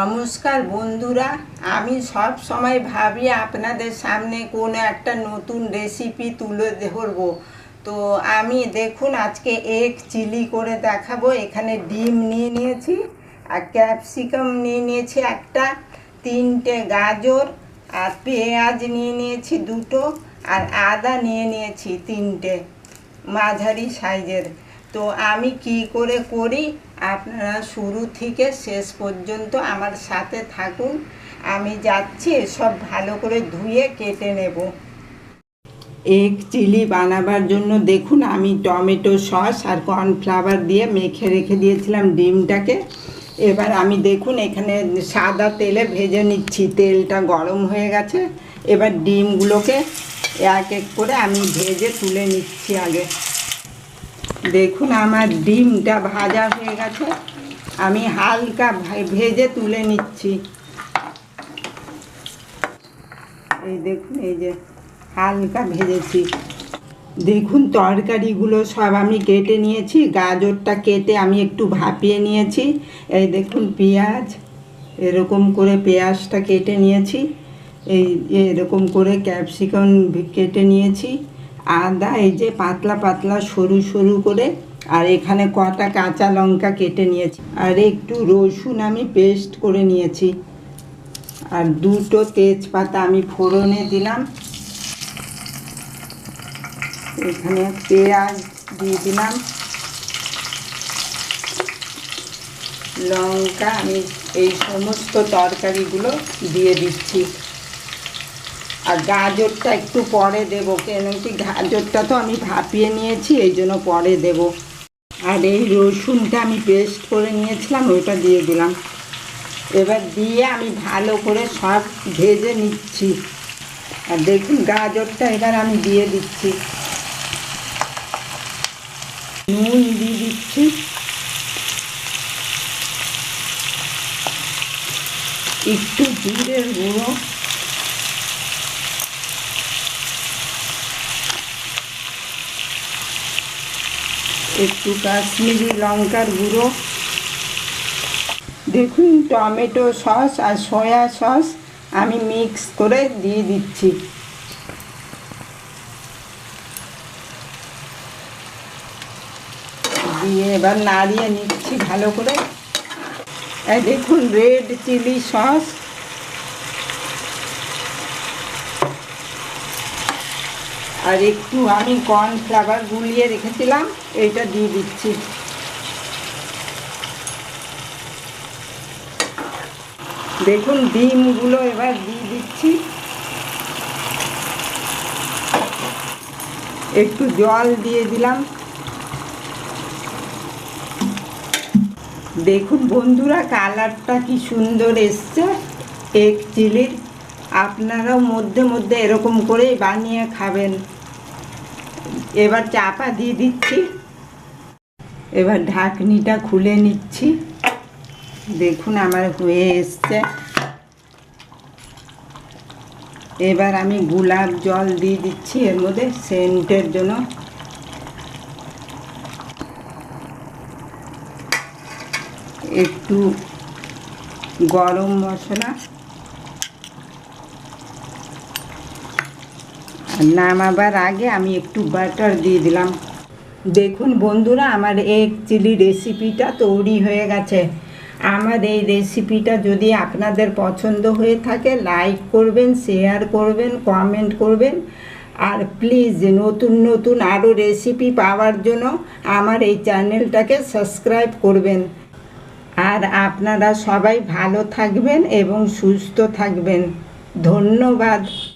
নমস্কার বন্ধুরা, আমি সব সময় ভাবি আপনাদের সামনে কোনো একটা নতুন রেসিপি তুলে ধরবো। তো আমি দেখুন আজকে এগ চিলি করে দেখাবো। এখানে ডিম নিয়ে নিয়েছি, আর ক্যাপসিকাম নিয়ে নিয়েছি একটা, 3টে গাজর, আর পেঁয়াজ নিয়ে নিয়েছি 2টো, আর আদা নিয়ে নিয়েছি 3টে মাঝারি সাইজের। তো আমি কি করে করি আপনারা শুরু থেকে শেষ পর্যন্ত আমার সাথে থাকুন। আমি যাচ্ছি সব ভালো করে ধুয়ে কেটে নেব। এগ চিলি বানাবার জন্য দেখুন আমি টমেটো সস আর কর্নফ্লাওয়ার দিয়ে মেখে রেখে দিয়েছিলাম ডিমটাকে। এবার আমি দেখুন এখানে সাদা তেলে ভেজে নিচ্ছি, তেলটা গরম হয়ে গেছে। এবার ডিমগুলোকে এক এক করে আমি ভেজে তুলে নিচ্ছি আগে। দেখুন আমার ডিমটা ভাজা হয়ে গেছে, আমি হালকা ভেজে তুলে নিচ্ছি। এই দেখুন, এই যে হালকা ভেজেছি। দেখুন তরকারিগুলো সব আমি কেটে নিয়েছি, গাজরটা কেটে আমি একটু ভাপিয়ে নিয়েছি। এই দেখুন পেঁয়াজ, এরকম করে পেঁয়াজটা কেটে নিয়েছি। এরকম করে ক্যাপসিকাম কেটে নিয়েছি। আদা এই যে পাতলা পাতলা সরু সরু করে, আর এখানে কটা কাঁচা লঙ্কা কেটে নিয়েছি, আর একটু রসুন আমি পেস্ট করে নিয়েছি, আর 2টো তেজপাতা আমি ফোড়নে দিলাম। এখানে পেঁয়াজ দিয়ে দিলাম, লঙ্কা, আমি এই সমস্ত তরকারিগুলো দিয়ে দিচ্ছি। আর গাজরটা একটু পরে দেবো, কেন কি গাজরটা তো আমি ভাপিয়ে নিয়েছি, এই জন্য পরে দেব। আর এই রসুনটা আমি পেস্ট করে নিয়েছিলাম, ওইটা দিয়ে দিলাম। এবার দিয়ে আমি ভালো করে সব ভেজে নিচ্ছি। আর দেখুন গাজরটা এবার আমি দিয়ে দিচ্ছি, নুন দিয়ে দিচ্ছি, একটু জিরের গুঁড়ো, একটু কাশ্মীরি লঙ্কার গুঁড়ো, দেখুন টমেটো সস আর সয়া সস আমি মিক্স করে দিয়ে দিচ্ছি। দিয়ে এবার নাড়িয়ে নিচ্ছি ভালো করে। এই দেখুন রেড চিলি সস, আর একটু আমি কর্নফ্লাওয়ার গুলিয়ে রেখেছিলাম, এইটা দিয়ে দিচ্ছি। দেখুন ডিমগুলো এবার দিয়ে দিচ্ছি, একটু জল দিয়ে দিলাম। দেখুন বন্ধুরা কালারটা কি সুন্দর এসছে এগ চিলির। আপনারাও মধ্যে মধ্যে এরকম করেই বানিয়ে খাবেন। এবার চাপা দিয়ে দিচ্ছি, এবার ঢাকনিটা খুলে নিচ্ছি। দেখুন আমার হয়ে এসছে। এবার আমি গোলাপ জল দিয়ে দিচ্ছি এর মধ্যে সেন্টের জন্য। একটু গরম মশলা, নামাবার আগে আমি একটু বাটার দিয়ে দিলাম। দেখুন বন্ধুরা আমার এগ চিলি রেসিপিটা তৈরি হয়ে গেছে। আমার এই রেসিপিটা যদি আপনাদের পছন্দ হয়ে থাকে লাইক করবেন, শেয়ার করবেন, কমেন্ট করবেন, আর প্লিজ নতুন নতুন আরও রেসিপি পাওয়ার জন্য আমার এই চ্যানেলটাকে সাবস্ক্রাইব করবেন। আর আপনারা সবাই ভালো থাকবেন এবং সুস্থ থাকবেন। ধন্যবাদ।